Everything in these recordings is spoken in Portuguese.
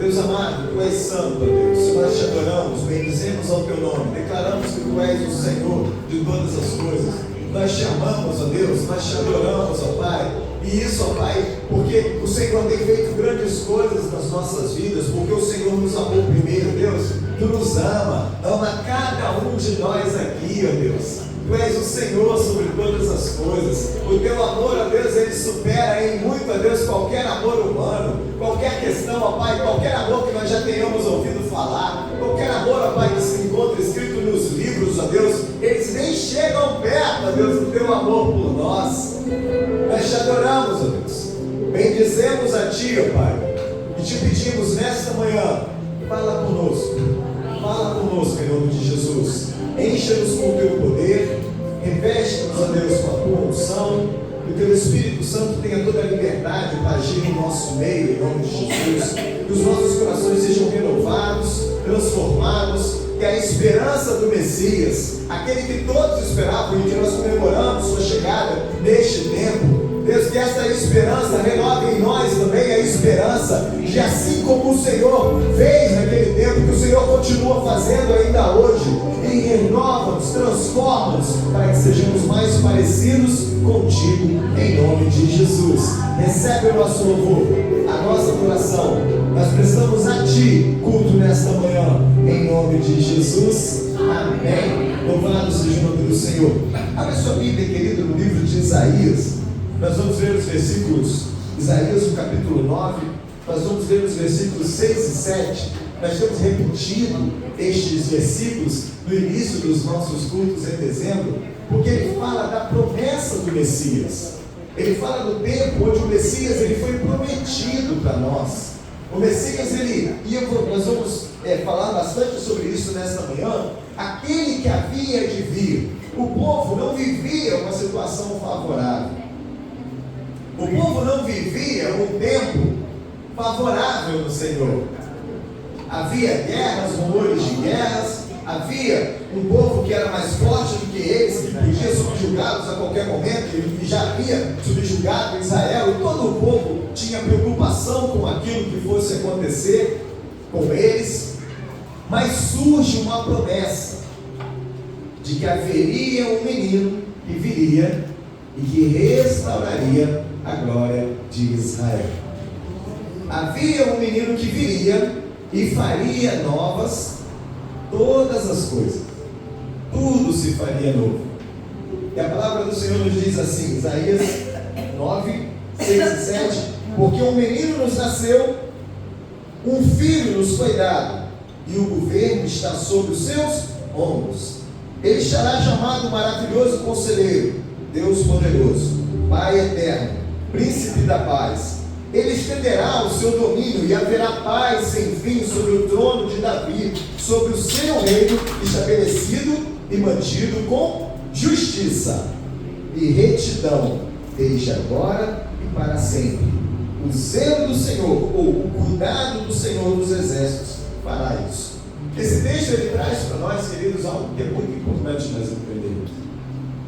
Deus amado, Tu és santo, ó Deus. Nós Te adoramos, bendizemos ao Teu nome, declaramos que Tu és o Senhor de todas as coisas. Nós Te amamos, ó Deus, nós Te adoramos, ó Pai. E isso, ó Pai, porque o Senhor tem feito grandes coisas nas nossas vidas, porque o Senhor nos amou primeiro, Deus. Tu nos ama cada um de nós aqui, ó Deus. Tu és o Senhor sobre todas as coisas. O Teu amor, ó Deus, ele supera em muito, ó Deus, qualquer amor humano, qualquer questão, ó Pai, qualquer amor que nós já tenhamos ouvido falar, qualquer amor, ó Pai, que se encontra escrito nos livros, ó Deus, eles nem chegam perto, ó Deus, do Teu amor por nós. Nós Te adoramos, ó Deus. Bendizemos a Ti, ó Pai, e Te pedimos nesta manhã, fala conosco em nome de Jesus. Encha-nos com o Teu poder, reveste-nos, ó Deus, com a Tua unção, que o Teu Espírito Santo tenha toda a liberdade para agir no nosso meio, em nome de Jesus, que os nossos corações sejam renovados, transformados, que a esperança do Messias, aquele que todos esperavam e que nós comemoramos sua chegada neste tempo, Deus, que essa esperança renove em nós também a esperança de, assim como o Senhor fez naquele tempo, que o Senhor continua fazendo ainda hoje, e renova-nos, transforma-nos, para que sejamos mais parecidos contigo, em nome de Jesus. Recebe o nosso louvor, a nossa adoração. Nós prestamos a Ti culto nesta manhã, em nome de Jesus. Amém. Louvado seja o nome do Senhor. Abra sua Bíblia, querido, no livro de Isaías. Nós vamos ver os versículos, Isaías, no capítulo 9, nós vamos ver os versículos 6 e 7. Nós temos repetido estes versículos no início dos nossos cultos em dezembro, porque ele fala da promessa do Messias. Ele fala do tempo onde o Messias ele foi prometido para nós. O Messias, nós vamos falar bastante sobre isso nesta manhã, aquele que havia de vir. O povo não vivia uma situação favorável. O povo não vivia um tempo favorável no Senhor. Havia guerras, rumores de guerras, havia um povo que era mais forte do que eles, que podia subjugá-los a qualquer momento, que já havia subjugado Israel, e todo o povo tinha preocupação com aquilo que fosse acontecer com eles. Mas surge uma promessa de que haveria um menino que viria e que restauraria a glória de Israel. Havia um menino que viria e faria novas todas as coisas. Tudo se faria novo. E a palavra do Senhor nos diz assim, Isaías 9, 6 e 7, porque um menino nos nasceu, um filho nos foi dado, e o governo está sobre os seus ombros. Ele será chamado Maravilhoso Conselheiro, Deus Poderoso, Pai Eterno, Príncipe da Paz. Ele estenderá o seu domínio e haverá paz sem fim sobre o trono de Davi, sobre o seu reino estabelecido e mantido com justiça e retidão, desde agora e para sempre. O zelo do Senhor, ou o cuidado do Senhor dos exércitos, fará isso. Esse texto ele traz para nós, queridos, algo que é muito importante nós entendermos.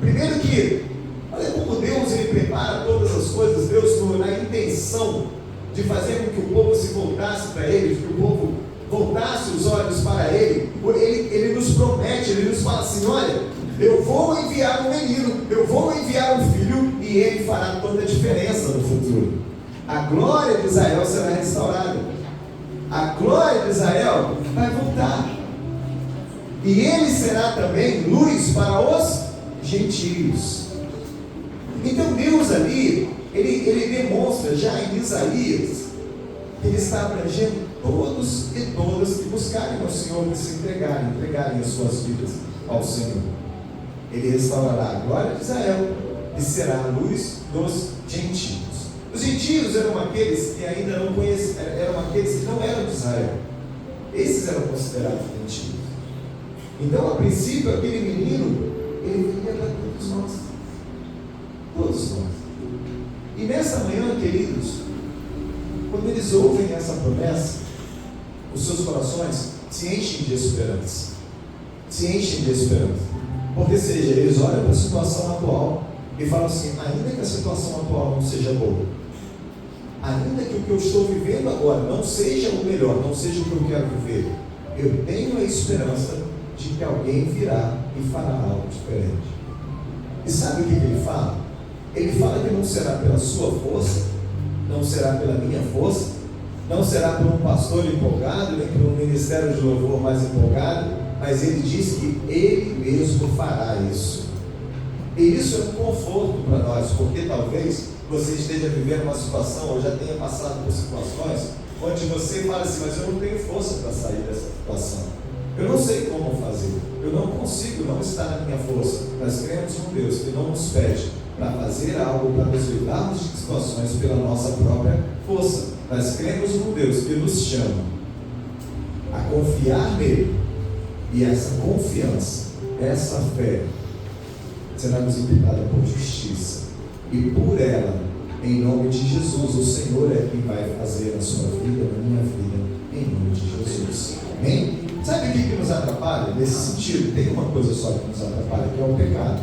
Primeiro que, olha como Deus ele prepara todas as coisas, Deus na intenção de fazer com que o povo se voltasse para Ele, que o povo voltasse os olhos para Ele, Ele nos promete, Ele nos fala assim, olha, eu vou enviar um menino, eu vou enviar um filho, e ele fará toda a diferença no futuro. A glória de Israel será restaurada, a glória de Israel vai voltar, e ele será também luz para os gentios. Então Deus ali, ele demonstra já em Isaías, que Ele está abrangendo todos e todas que buscarem ao Senhor, que se entregarem as suas vidas ao Senhor. Ele restaurará a glória de Israel e será a luz dos gentios. Os gentios eram aqueles que ainda não conheciam, eram aqueles que não eram de Israel. Esses eram considerados gentios. Então, a princípio, aquele menino, ele viria para todos nós. Todos nós. E nessa manhã, queridos, quando eles ouvem essa promessa, os seus corações se enchem de esperança. Se enchem de esperança. Porque seja, eles olham para a situação atual e falam assim, ainda que a situação atual não seja boa, ainda que o que eu estou vivendo agora não seja o melhor, não seja o que eu quero viver, eu tenho a esperança de que alguém virá e fará algo diferente. E sabe o que ele fala? Ele fala que não será pela sua força, não será pela minha força, não será por um pastor empolgado, nem por um ministério de louvor mais empolgado, mas ele diz que ele mesmo fará isso. E isso é um conforto para nós, porque talvez você esteja vivendo uma situação, ou já tenha passado por situações, onde você fala assim, mas eu não tenho força para sair dessa situação. Eu não sei como fazer, eu não consigo, não está na minha força. Nós cremos um Deus que não nos pede para fazer algo, para nos livrarmos de situações pela nossa própria força. Nós cremos num Deus que nos chama a confiar nele, e essa confiança, essa fé, será nos imputada por justiça, e por ela, em nome de Jesus, o Senhor é quem vai fazer na sua vida, na minha vida, em nome de Jesus. Amém? Sabe o que nos atrapalha nesse sentido? Tem uma coisa só que nos atrapalha, que é o pecado.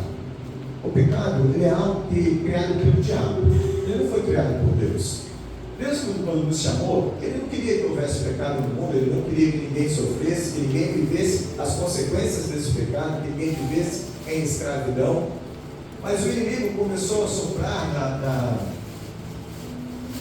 O pecado, ele é algo criado pelo diabo. Ele não foi criado por Deus. Deus, quando nos chamou, ele não queria que houvesse pecado no mundo, ele não queria que ninguém sofresse, que ninguém vivesse as consequências desse pecado, que ninguém vivesse em escravidão. Mas o inimigo começou a soprar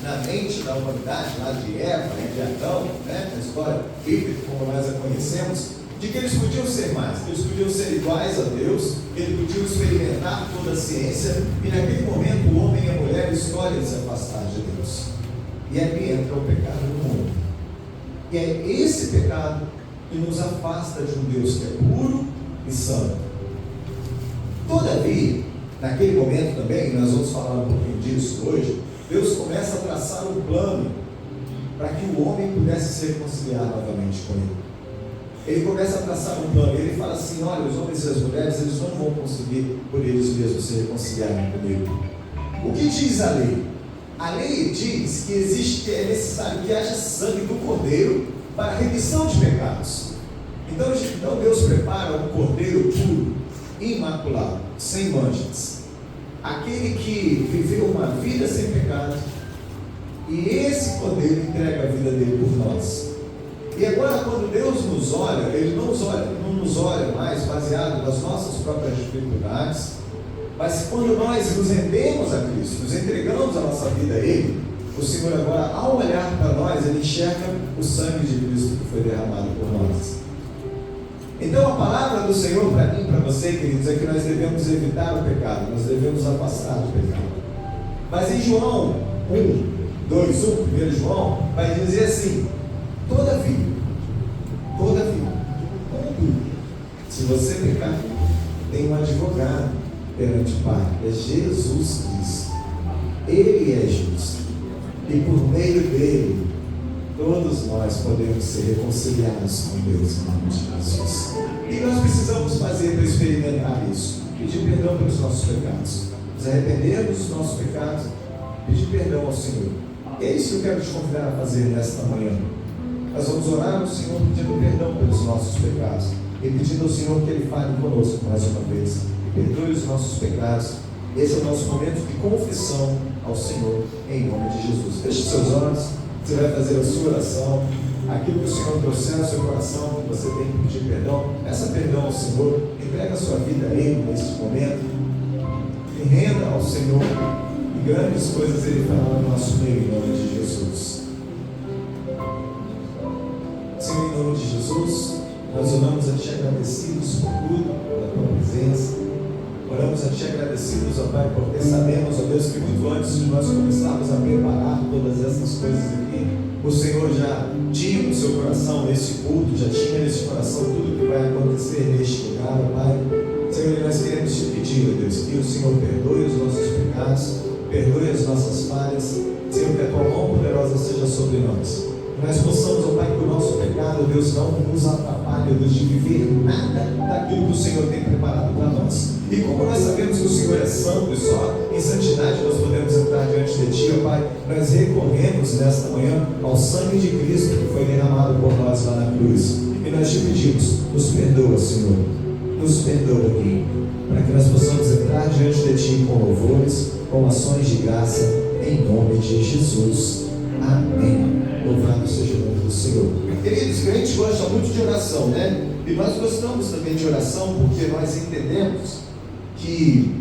na mente da humanidade, lá de Eva, de Adão, na história bíblica, como nós a conhecemos, de que eles podiam ser mais, que eles podiam ser iguais a Deus, que eles podiam experimentar toda a ciência, e naquele momento o homem e a mulher escolhem se afastar de Deus. E aí entra o pecado no mundo. E é esse pecado que nos afasta de um Deus que é puro e santo. Todavia, naquele momento também, nós vamos falar um pouquinho disso hoje, Deus começa a traçar um plano para que o homem pudesse se reconciliar novamente com Ele. Ele começa a traçar um plano, ele fala assim, olha, os homens e as mulheres, eles não vão conseguir por eles mesmos se reconciliarem comigo. O que diz a lei? A lei diz que é necessário que haja sangue do cordeiro para a remissão de pecados. Então Deus prepara um cordeiro puro, imaculado, sem manchas. Aquele que viveu uma vida sem pecado, e esse cordeiro entrega a vida dele por nós. E agora, quando Deus nos olha, Ele não nos olha mais baseado nas nossas próprias dificuldades, mas quando nós nos rendemos a Cristo, nos entregamos a nossa vida a Ele, o Senhor agora, ao olhar para nós, Ele enxerga o sangue de Cristo que foi derramado por nós. Então a palavra do Senhor para mim e para você, queridos, é que nós devemos evitar o pecado, nós devemos afastar o pecado. Mas em João 1 João, vai dizer assim, todavia, se você pecar, tem um advogado perante o Pai, é Jesus Cristo. Ele é justo, e por meio dele, todos nós podemos ser reconciliados com Deus em nome de Jesus. E nós precisamos fazer para experimentar isso? Pedir perdão pelos nossos pecados, nos arrependermos dos nossos pecados, pedir perdão ao Senhor. E é isso que eu quero te convidar a fazer nesta manhã. Nós vamos orar ao Senhor pedindo perdão pelos nossos pecados e pedindo ao Senhor que Ele fale conosco mais uma vez e perdoe os nossos pecados. Esse é o nosso momento de confissão ao Senhor em nome de Jesus. Feche os seus olhos, você vai fazer a sua oração. Aquilo que o Senhor trouxer ao seu coração, que você tem que pedir perdão, peça perdão ao Senhor, entrega a sua vida a Ele neste momento e renda ao Senhor, e grandes coisas Ele fará no nosso meio em nome de Jesus. Senhor, em nome de Jesus, nós oramos a Ti agradecidos por tudo, pela Tua presença. Oramos a Ti agradecidos, ó Pai, porque sabemos, ó Deus, que muito antes de nós começarmos a preparar todas essas coisas aqui, o Senhor já tinha no seu coração nesse culto, já tinha nesse coração tudo que vai acontecer neste lugar, ó Pai. Senhor, nós queremos Te pedir, ó Deus, que o Senhor perdoe os nossos pecados, perdoe as nossas falhas, Senhor, que a Tua mão poderosa seja sobre nós. Que nós possamos, ó Pai, que o nosso pecado, Deus, não nos atrapalhe, Deus, de viver nada daquilo que o Senhor tem preparado para nós. E como nós sabemos que o Senhor é santo e só em santidade nós podemos entrar diante de Ti, ó Pai, nós recorremos nesta manhã ao sangue de Cristo que foi derramado por nós lá na cruz. E nós Te pedimos, nos perdoa, Senhor, nos perdoa aqui, para que nós possamos entrar diante de Ti com louvores, com ações de graça, em nome de Jesus. Amém. Louvado seja o nome do Senhor. Queridos, crentes gostam muito de oração, né? E nós gostamos também de oração porque nós entendemos que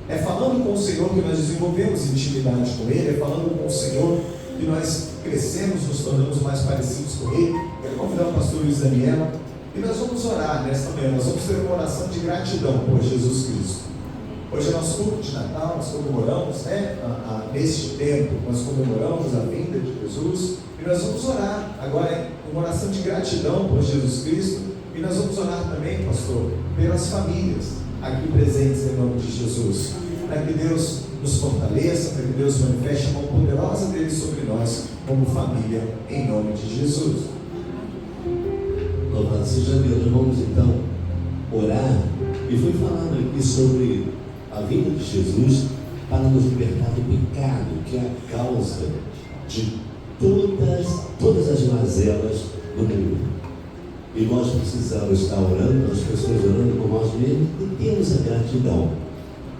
é falando com o Senhor que nós desenvolvemos intimidade com Ele, é falando com o Senhor que nós crescemos, nos tornamos mais parecidos com Ele. Quero convidar o pastor Luiz Daniel e nós vamos orar nesta manhã. Nós vamos ter uma oração de gratidão por Jesus Cristo. Hoje é nosso culto de Natal, nós comemoramos, né? Neste tempo, nós comemoramos a vinda de Jesus e nós vamos orar agora uma oração de gratidão por Jesus Cristo e nós vamos orar também, pastor, pelas famílias aqui presentes em nome de Jesus, para que Deus nos fortaleça, para que Deus manifeste a mão poderosa dele sobre nós como família, em nome de Jesus. Louvado seja Deus. Vamos então orar. E foi falado aqui sobre a vinda de Jesus para nos libertar do pecado, que é a causa de todas as mazelas do mundo. E nós precisamos estar orando, as pessoas orando por nós mesmos e temos a gratidão.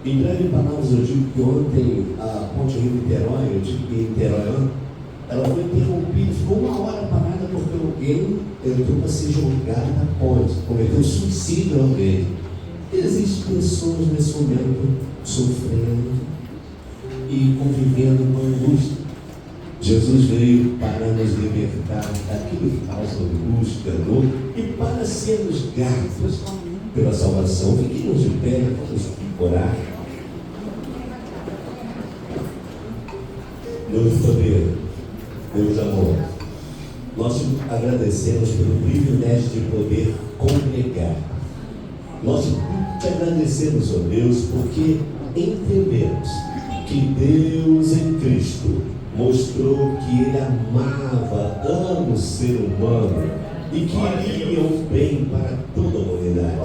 Em breve palavras, eu digo que ontem a ponte Rio-Niterói, eu digo que Niterói, ela foi interrompida, ficou 1 hora parada porque alguém entrou para se jogar na ponte, cometeu suicídio a alguém. Existem pessoas nesse momento sofrendo e convivendo com angústia. Jesus veio para nos libertar daquilo que causa angústia, dor, e para sermos gratos pela salvação. Fiquemos de pé, vamos orar. Deus poder, Deus amor, nós te agradecemos pelo privilégio de poder congregar. Nós te agradecemos, ó Deus, porque entendemos que Deus em Cristo mostrou que Ele ama o ser humano e queria o bem para toda a humanidade.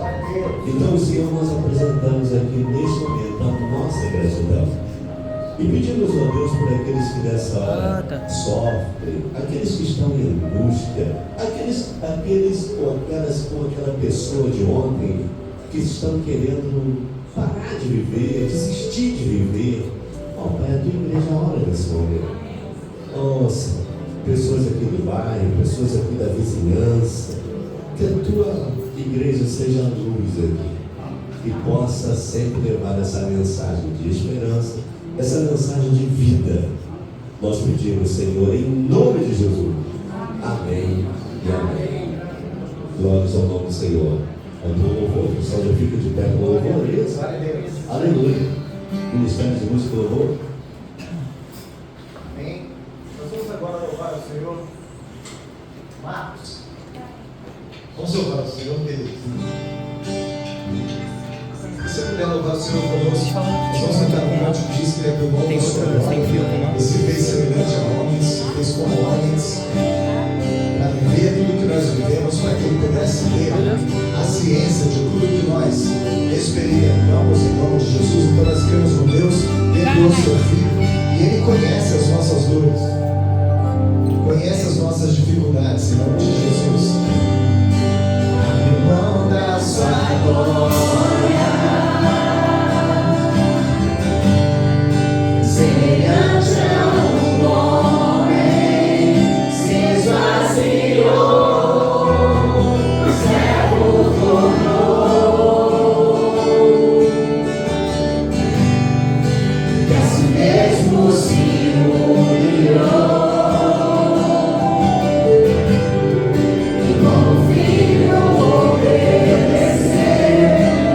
Então, Senhor, nós apresentamos aqui neste momento a nossa gratidão. E pedimos a Deus por aqueles que nessa hora sofrem, aqueles que estão em angústia, aqueles ou aquela pessoa de ontem que estão querendo parar de viver, desistir de viver. Ó Pai, a tua igreja ora nesse momento. Nossa, pessoas aqui do bairro, pessoas aqui da vizinhança, que a tua igreja seja luz aqui e possa sempre levar essa mensagem de esperança, essa mensagem de vida. Nós pedimos, Senhor, em nome de Jesus. Amém e amém. Glórias ao nome do Senhor. É do louvor, o pessoal já fica de pé com o louvor. Aleluia. Ministério de música e louvor. Amém. Nós vamos agora louvar o Senhor. Marcos. Vamos louvar o Senhor, querido. Se você puder louvar o Senhor conosco, nós vamos cantar um monte de disco que ele é bom na sua glória. Ele se fez semelhante a homens, se fez como homens, para viver tudo que nós vivemos, para que ele pudesse ter a ciência de tudo que nós experimentamos em nome de Jesus. Então nós cremos no Deus que enviou o seu Filho e Ele conhece as nossas dores, conhece as nossas dificuldades em nome de Jesus. Abre mão da sua glória, semelhante a homem, se esvaziou. Filho obedecer.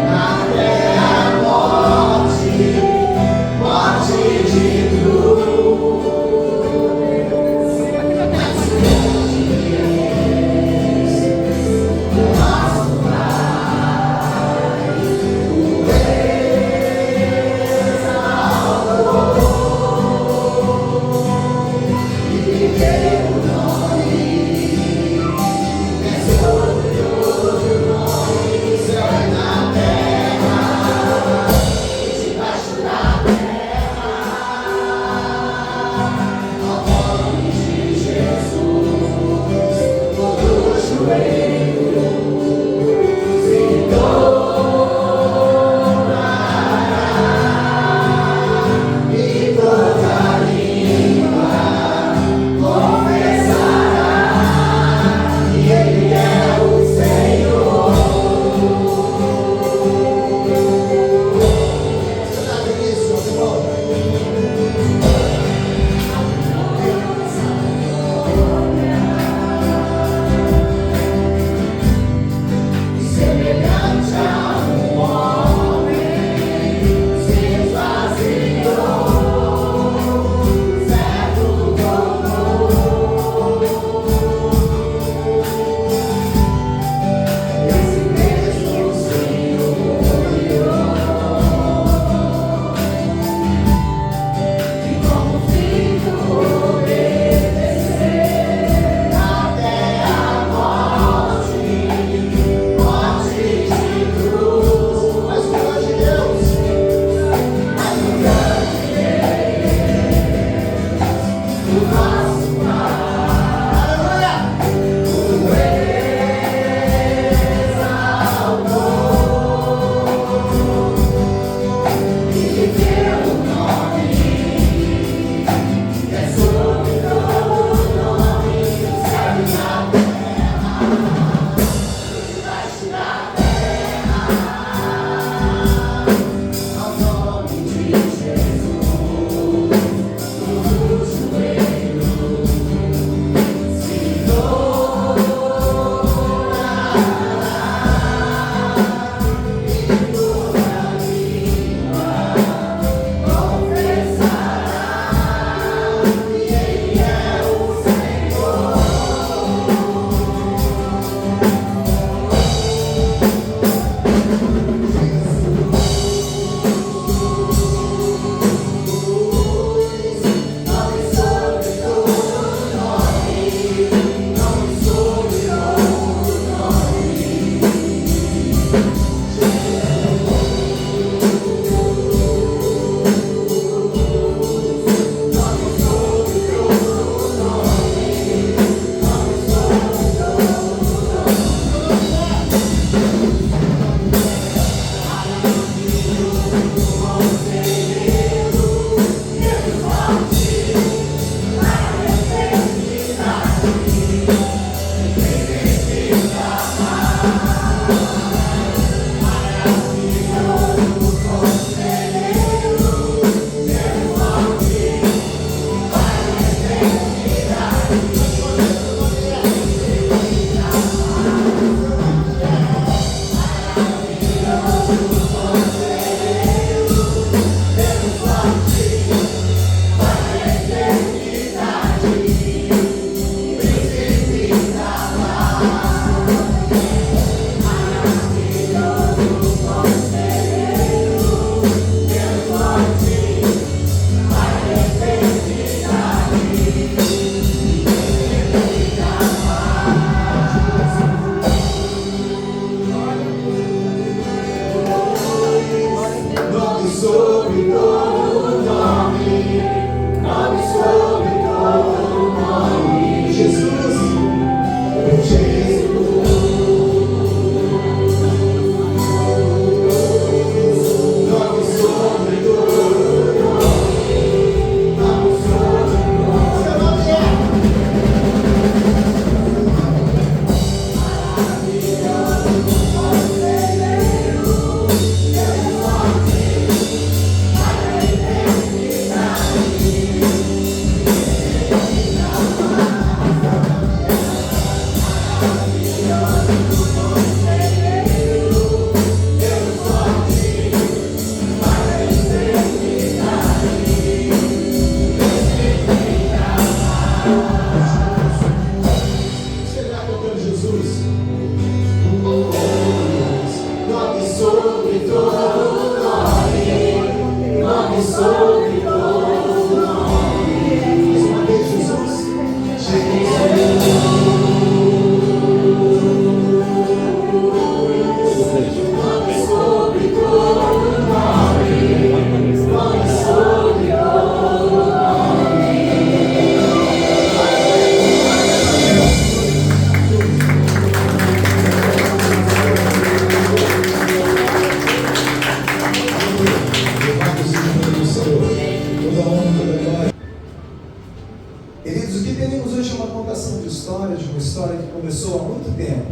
Queridos, o que teremos hoje é uma contação de uma história que começou há muito tempo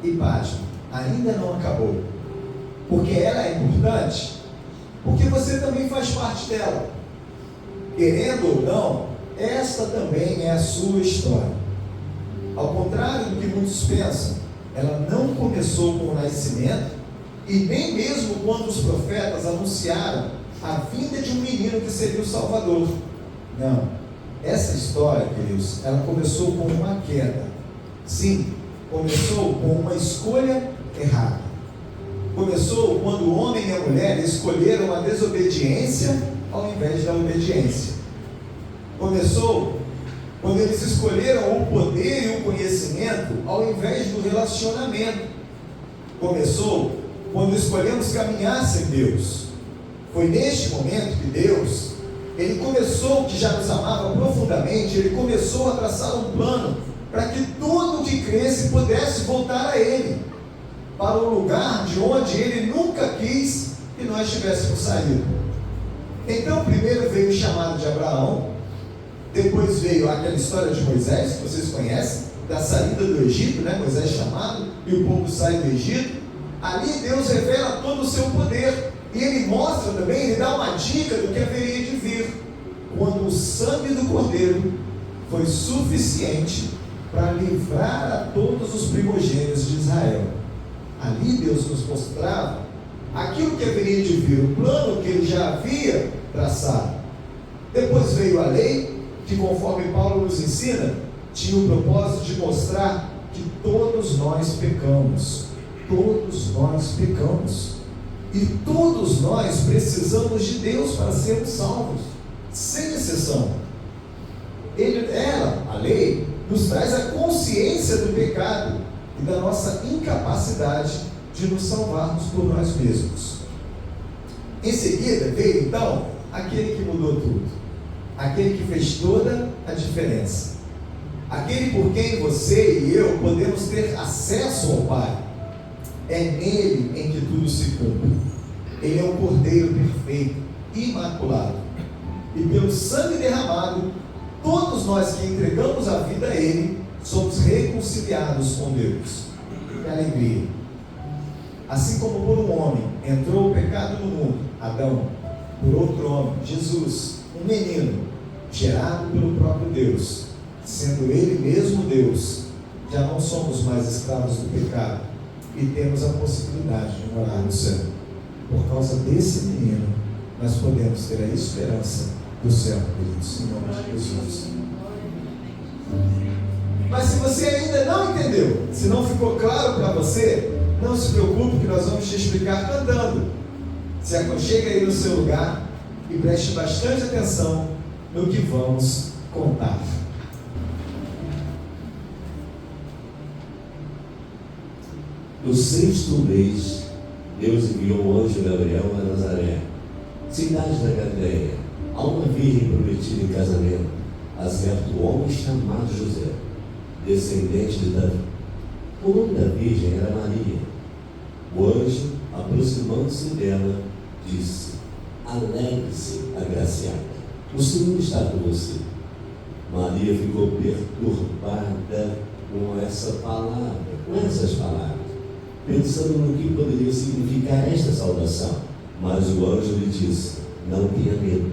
e página, ainda não acabou. Porque ela é importante, porque você também faz parte dela. Querendo ou não, esta também é a sua história. Ao contrário do que muitos pensam, ela não começou com o nascimento e nem mesmo quando os profetas anunciaram a vinda de um menino que seria o Salvador. Não. Essa história, queridos, ela começou com uma queda. Sim, começou com uma escolha errada. Começou quando o homem e a mulher escolheram a desobediência ao invés da obediência. Começou quando eles escolheram o poder e o conhecimento ao invés do relacionamento. Começou quando escolhemos caminhar sem Deus. Foi neste momento que Deus, Ele começou, que já nos amava profundamente, Ele começou a traçar um plano para que todo que cresce pudesse voltar a Ele, para o lugar de onde Ele nunca quis que nós tivéssemos saído. Então, primeiro veio o chamado de Abraão, depois veio aquela história de Moisés, que vocês conhecem, da saída do Egito, né? Moisés chamado, e o povo sai do Egito. Ali Deus revela todo o seu poder, e Ele mostra também, Ele dá uma dica do que haveria de vir, quando o sangue do Cordeiro foi suficiente para livrar a todos os primogênitos de Israel. Ali Deus nos mostrava aquilo que haveria de vir, o plano que Ele já havia traçado. Depois veio a lei, que conforme Paulo nos ensina, tinha o propósito de mostrar que todos nós pecamos. Todos nós pecamos. E todos nós precisamos de Deus para sermos salvos, sem exceção. A lei, nos traz a consciência do pecado e da nossa incapacidade de nos salvarmos por nós mesmos. Em seguida veio então aquele que mudou tudo, aquele que fez toda a diferença, aquele por quem você e eu podemos ter acesso ao Pai. É nele em que tudo se cumpre. Ele é o Cordeiro perfeito, imaculado, e pelo sangue derramado, todos nós que entregamos a vida a Ele, somos reconciliados com Deus. Que alegria! Assim como por um homem entrou o pecado no mundo, Adão, por outro homem, Jesus, um menino, gerado pelo próprio Deus, sendo Ele mesmo Deus, já não somos mais escravos do pecado e temos a possibilidade de morar no céu. Por causa desse menino, nós podemos ter a esperança do céu, queridos, em nome de Jesus. Mas se você ainda não entendeu, se não ficou claro para você, não se preocupe que nós vamos te explicar cantando. Se aconchegue aí no seu lugar e preste bastante atenção no que vamos contar. No 6º mês, Deus enviou o anjo Gabriel a Nazaré, cidade da Galileia, a uma virgem prometida em casamento, a certo homem chamado José, descendente de Davi. O nome da virgem era Maria. O anjo, aproximando-se dela, disse: alegre-se, agraciada, o Senhor está com você. Maria ficou perturbada com essas palavras, pensando no que poderia significar esta saudação. Mas o anjo lhe disse: não tenha medo,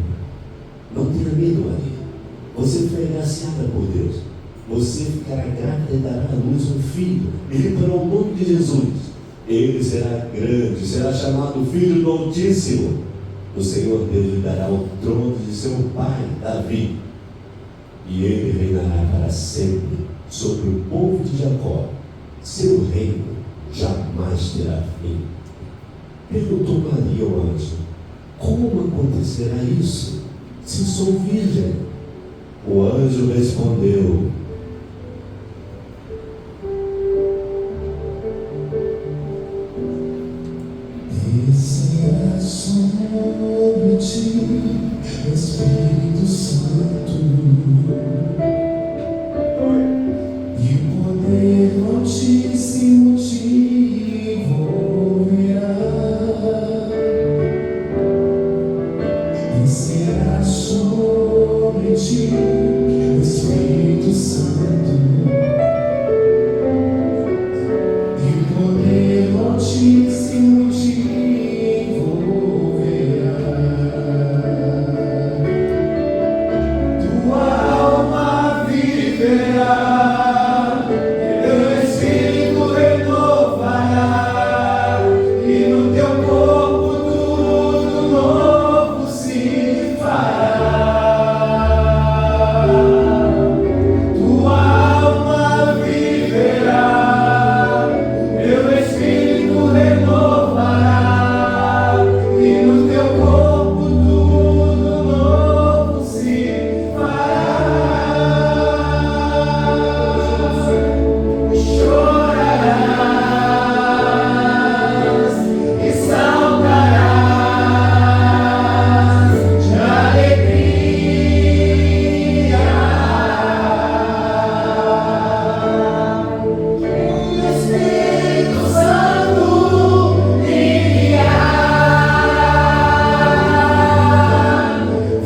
Maria. Você foi agraciada por Deus. Você ficará grávida e dará à luz um filho, e lhe porá o nome de Jesus. Ele será grande, será chamado Filho do Altíssimo. O Senhor Deus lhe dará o trono de seu pai, Davi, e ele reinará para sempre sobre o povo de Jacó. Seu reino jamais terá fim. Perguntou Maria ao anjo: como acontecerá isso, se sou virgem? O anjo respondeu: descerá sobre ti o Espírito Santo, e o poder Altíssimo te envolverá. Descerá sobre ti o Espírito Santo, e o poder Altíssimo te envolverá. Tua alma viverá, teu espírito renovará, e no teu corpo tudo novo se fará. Tua alma viverá, teu espírito renovará, e no teu corpo tudo novo se fará. Chorarás e saltarás de alegria. O Espírito Santo virá.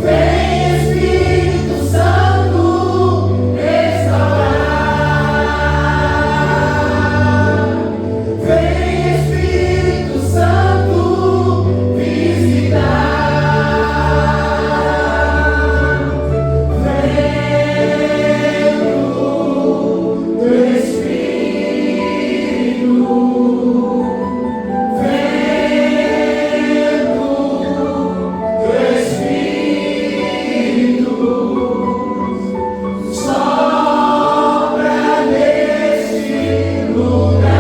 Vem, Espírito Santo, restaurar. Vem, Espírito Santo, visitar. Vento do Espírito, vento do Espírito, sopra neste lugar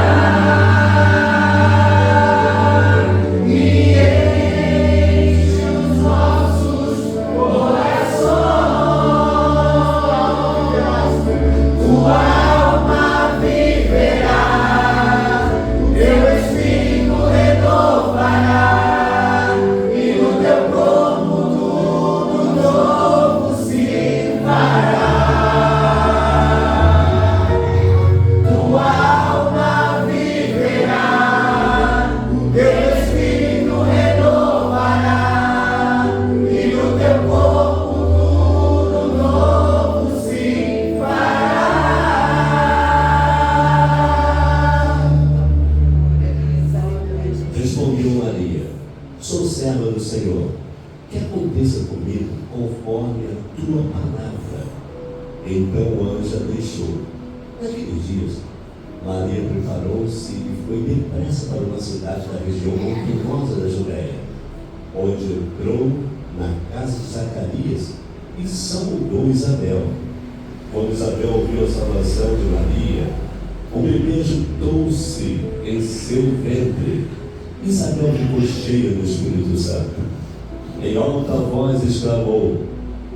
e enche os nossos corações. Tua alma viverá, teu espírito renovará, e no teu corpo tudo novo se fará. Tua alma viverá, teu espírito renovará, e no teu corpo tudo novo se fará. Respondeu Maria: sou serva do Senhor, que aconteça comigo conforme a tua palavra. Então o anjo a deixou. Naqueles dias, Maria preparou-se e foi depressa para uma cidade da região montanhosa da Judeia, onde entrou na casa de Zacarias e saudou Isabel. Quando Isabel ouviu a salvação de Maria, o bebê agitou-se em seu ventre. Isabel ficou cheia do Espírito Santo. Em alta voz exclamou: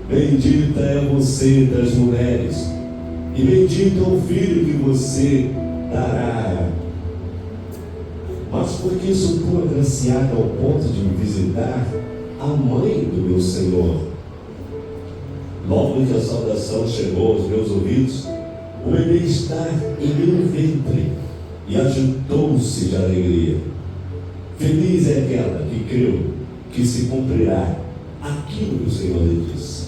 bendita é você entre as mulheres, e bendito é o filho que você dará. Mas por que sou tão agraciada ao ponto de me visitar a mãe do meu Senhor? Logo que a saudação chegou aos meus ouvidos, o bebê está em meu ventre e agitou-se de alegria. Feliz é aquela que creu que se cumprirá aquilo que o Senhor lhe disse.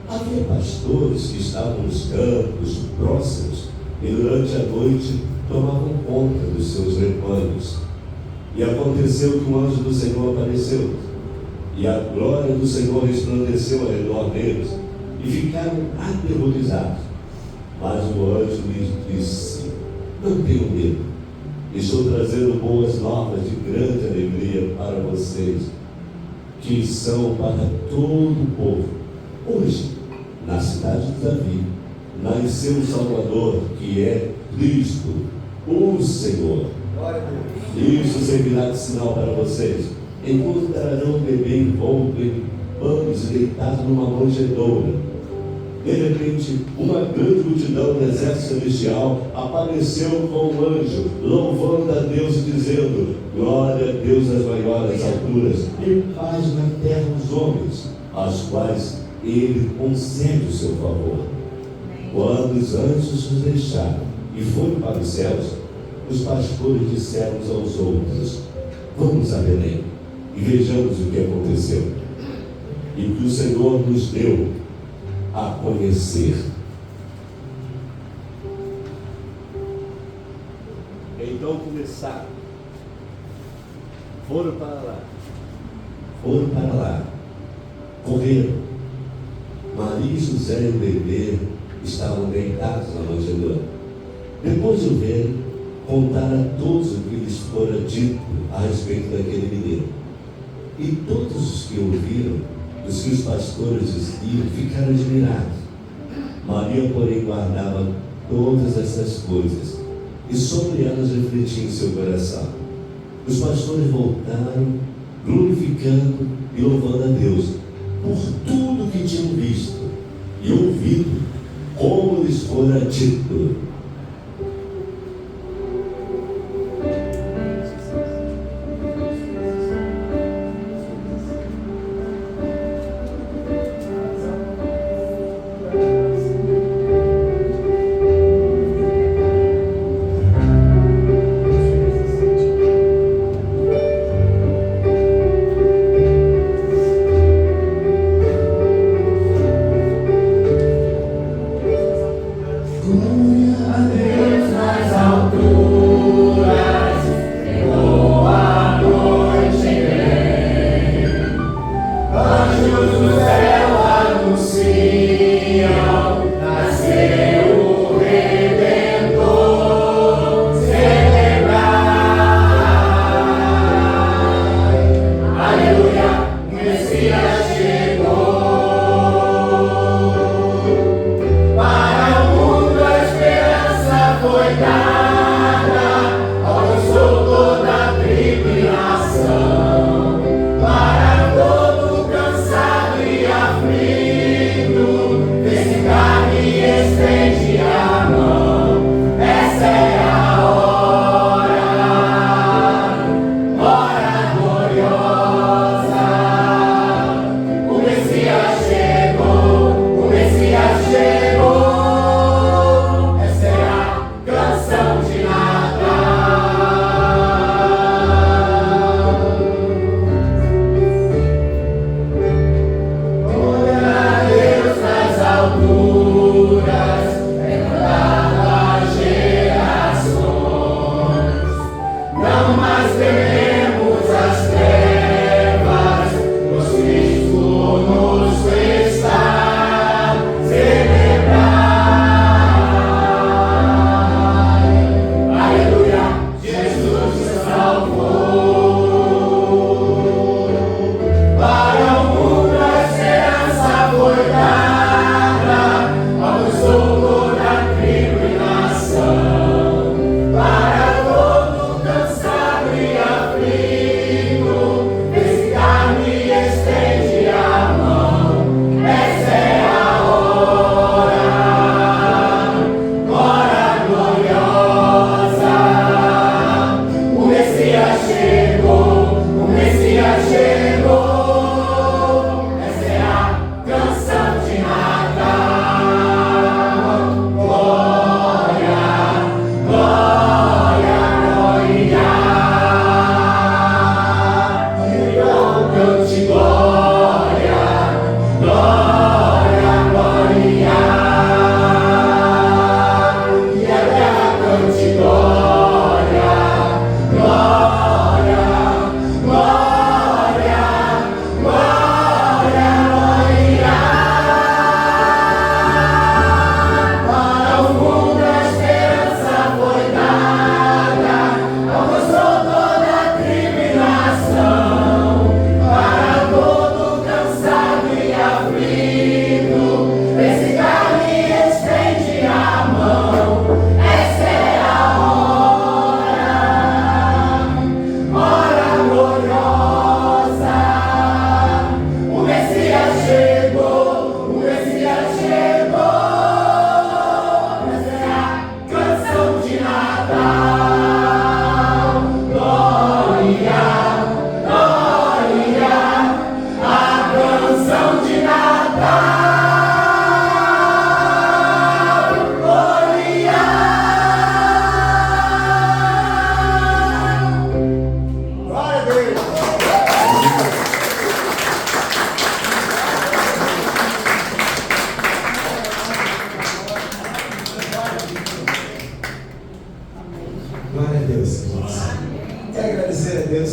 Havia pastores que estavam nos campos próximos e durante a noite tomavam conta dos seus rebanhos. E aconteceu que um anjo do Senhor apareceu, e a glória do Senhor resplandeceu ao redor deles, e ficaram aterrorizados. Mas o anjo lhes disse: não tenham medo, estou trazendo boas novas de grande alegria para vocês, que são para todo o povo. Hoje, na cidade de Davi, nasceu o Salvador, que é Cristo, o Senhor. Isso servirá de sinal para vocês. Encontrarão o bebê envolto em panos e deitado numa manjedoura. De repente, uma grande multidão do exército celestial apareceu com um anjo, louvando a Deus e dizendo: glória a Deus nas maiores alturas, e paz na terra aos homens. às quais ele concede o seu favor. Quando os anjos nos deixaram e foram para os céus, os pastores disseram uns aos outros: vamos a Belém e vejamos o que aconteceu e que o Senhor nos deu a conhecer. Então começaram, foram para lá, correram. Maria e José e o bebê estavam deitados na manjedoura. Depois de o verem, contaram a todos o que lhes fora dito a respeito daquele menino. E todos os que ouviram, os que os pastores diziam, ficaram admirados. Maria, porém, guardava todas essas coisas e sobre elas refletia em seu coração. Os pastores voltaram, glorificando e louvando a Deus por tudo que tinham visto e ouvido, como lhes fora dito. Glória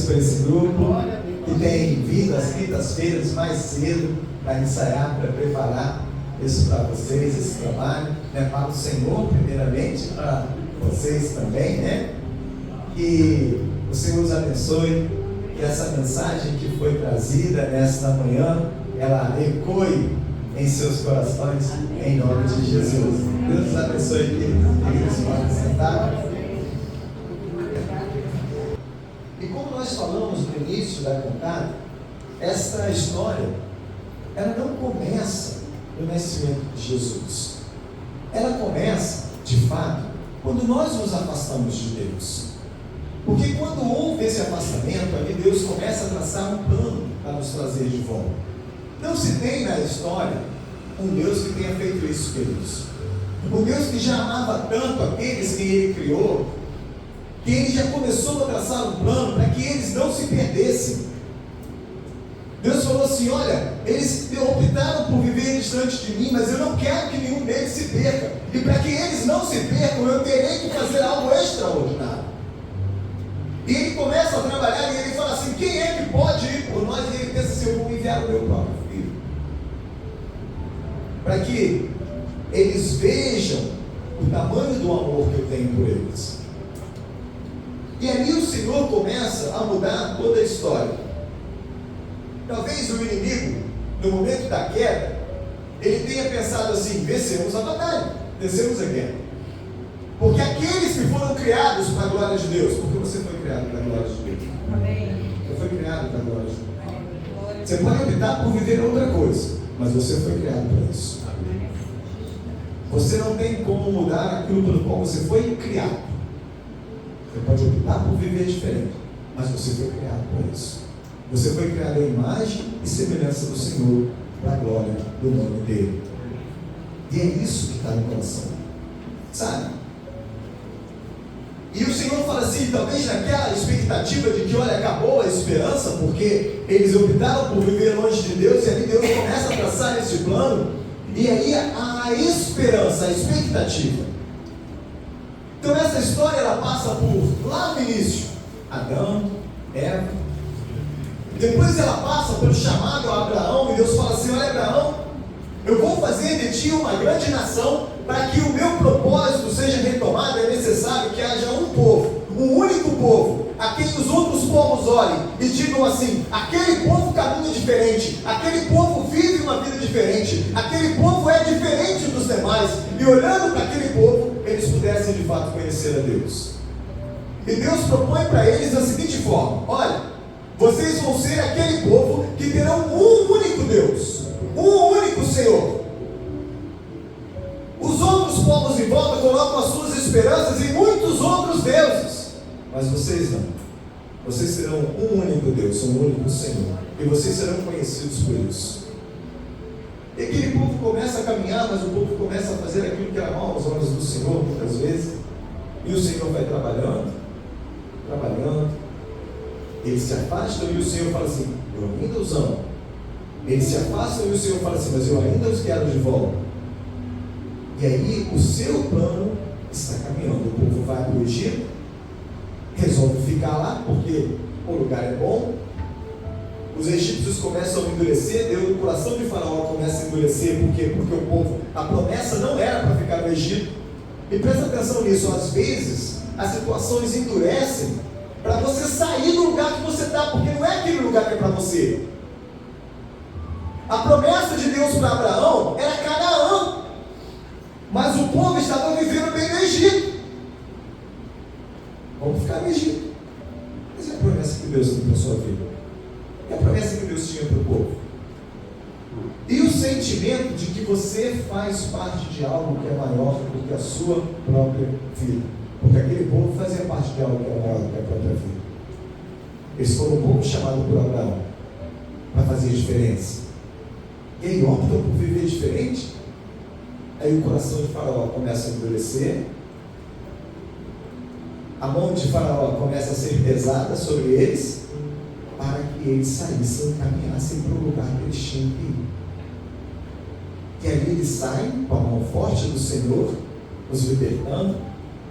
por esse grupo que tem vindo às quintas-feiras mais cedo para ensaiar, para preparar isso para vocês, esse trabalho, né? Para o Senhor, primeiramente, para vocês também, né? Que o Senhor os abençoe, que essa mensagem que foi trazida nesta manhã, ela ecoe em seus corações, em nome de Jesus. Deus os abençoe, queridos, podem sentar. E como nós falamos no início da cantada, esta história, ela não começa no nascimento de Jesus. Ela começa, de fato, quando nós nos afastamos de Deus. Porque quando houve esse afastamento, ali Deus começa a traçar um plano para nos trazer de volta. Não se tem na história um Deus que tenha feito isso, queridos. Um Deus que já amava tanto aqueles que Ele criou, que Ele já começou a traçar um plano para que eles não se perdessem. Deus falou assim: olha, eles optaram por viver distante de mim, mas eu não quero que nenhum deles se perca. E para que eles não se percam, eu terei que fazer algo extraordinário. E Ele começa a trabalhar e Ele fala assim: quem é que pode ir por nós? E Ele pensa assim: eu vou enviar o meu próprio filho, para que eles vejam o tamanho do amor que eu tenho por eles. E ali o Senhor começa a mudar toda a história. Talvez o inimigo, no momento da queda, ele tenha pensado assim: vencemos a batalha, vencemos a guerra. Porque aqueles que foram criados para a glória de Deus, porque você foi criado para a glória de Deus. Amém. Você foi criado para a glória de Deus. Você pode optar por viver outra coisa, mas você foi criado para isso. Você não tem como mudar aquilo pelo qual você foi criado. Você pode optar por viver diferente, mas você foi criado para isso. Você foi criado à imagem e semelhança do Senhor, para a glória do nome dele. E é isso que está no coração, sabe? E o Senhor fala assim, talvez naquela expectativa de que, olha, acabou a esperança, porque eles optaram por viver longe de Deus, e ali Deus começa a traçar esse plano, e aí a esperança, a expectativa. Então essa história, ela passa por, lá no início, Adão, Eva. Depois ela passa pelo chamado a Abraão, e Deus fala assim: olha, Abraão, eu vou fazer de ti uma grande nação. Para que o meu propósito seja retomado, é necessário que haja um povo, um único povo, a quem os outros povos olhem e digam assim: aquele povo caminha diferente, aquele povo vive uma vida diferente, aquele povo é diferente dos demais. E olhando para aquele povo, eles pudessem de fato conhecer a Deus. E Deus propõe para eles da seguinte forma: olha, vocês vão ser aquele povo que terão um único Deus, um único Senhor. Os outros povos em volta colocam as suas esperanças em muitos outros deuses, mas vocês não. Vocês serão um único Deus, um único Senhor, e vocês serão conhecidos por isso. E aquele povo começa a caminhar, mas o povo começa a fazer aquilo que era mal aos olhos do Senhor, muitas vezes, e o Senhor vai trabalhando, eles se afastam e o Senhor fala assim: eu ainda os amo. Eles se afastam e o Senhor fala assim: mas eu ainda os quero de volta. E aí o seu plano está caminhando. O povo vai para o Egito, resolve ficar lá porque o lugar é bom. Os egípcios começam a endurecer, o coração de Faraó começa a endurecer. Por quê? Porque o povo, a promessa não era para ficar no Egito. E presta atenção nisso, às vezes as situações endurecem para você sair do lugar que você está, porque não é aquele lugar que é para você. A promessa de Deus para Abraão era Canaã, mas o povo estava vivendo bem no Egito. Vamos ficar no Egito. Mas é a promessa que Deus tem para a sua vida. É a promessa que Deus tinha para o povo. E o sentimento de que você faz parte de algo que é maior do que a sua própria vida. Porque aquele povo fazia parte de algo que era maior do que a própria vida. Eles foram um povo chamado por Abraão para fazer diferença. E aí optam por viver diferente. Aí o coração de Faraó começa a endurecer, a mão de Faraó começa a ser pesada sobre eles, para que eles saíssem e caminhassem para o lugar que eles tinham que ir. E ali eles saem com a mão forte do Senhor, os libertando.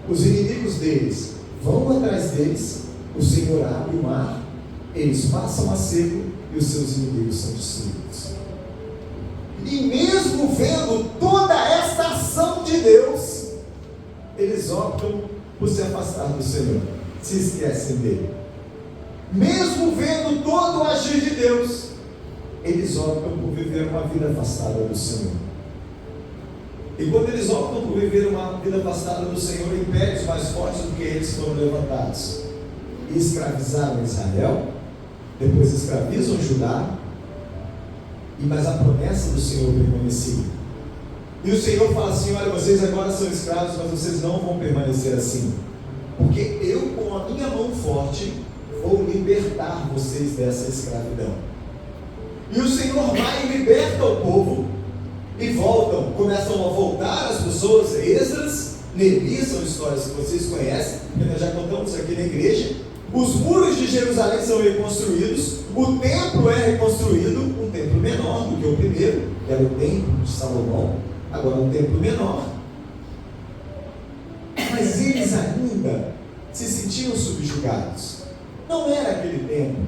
Os inimigos deles vão atrás deles, o Senhor abre o mar, eles passam a seco e os seus inimigos são destruídos. E mesmo vendo toda esta ação de Deus, eles optam por se afastar do Senhor, se esquecem dele. Mesmo vendo todo o agir de Deus, eles optam por viver uma vida afastada do Senhor. E quando eles optam por viver uma vida afastada do Senhor, impérios mais fortes do que eles foram levantados e escravizaram Israel, depois escravizam Judá, mas a promessa do Senhor permanecia. E o Senhor fala assim: olha, vocês agora são escravos, mas vocês não vão permanecer assim, porque eu, com a minha mão forte, vou libertar vocês dessa escravidão. E o Senhor vai e liberta o povo, e começam a voltar as pessoas. Esdras, Neemias, são histórias que vocês conhecem, que nós já contamos aqui na igreja. Os muros de Jerusalém são reconstruídos, o templo é reconstruído, um templo menor do que o primeiro, que era o templo de Salomão, agora um templo menor. Mas eles ainda se sentiam subjugados. Não era aquele tempo.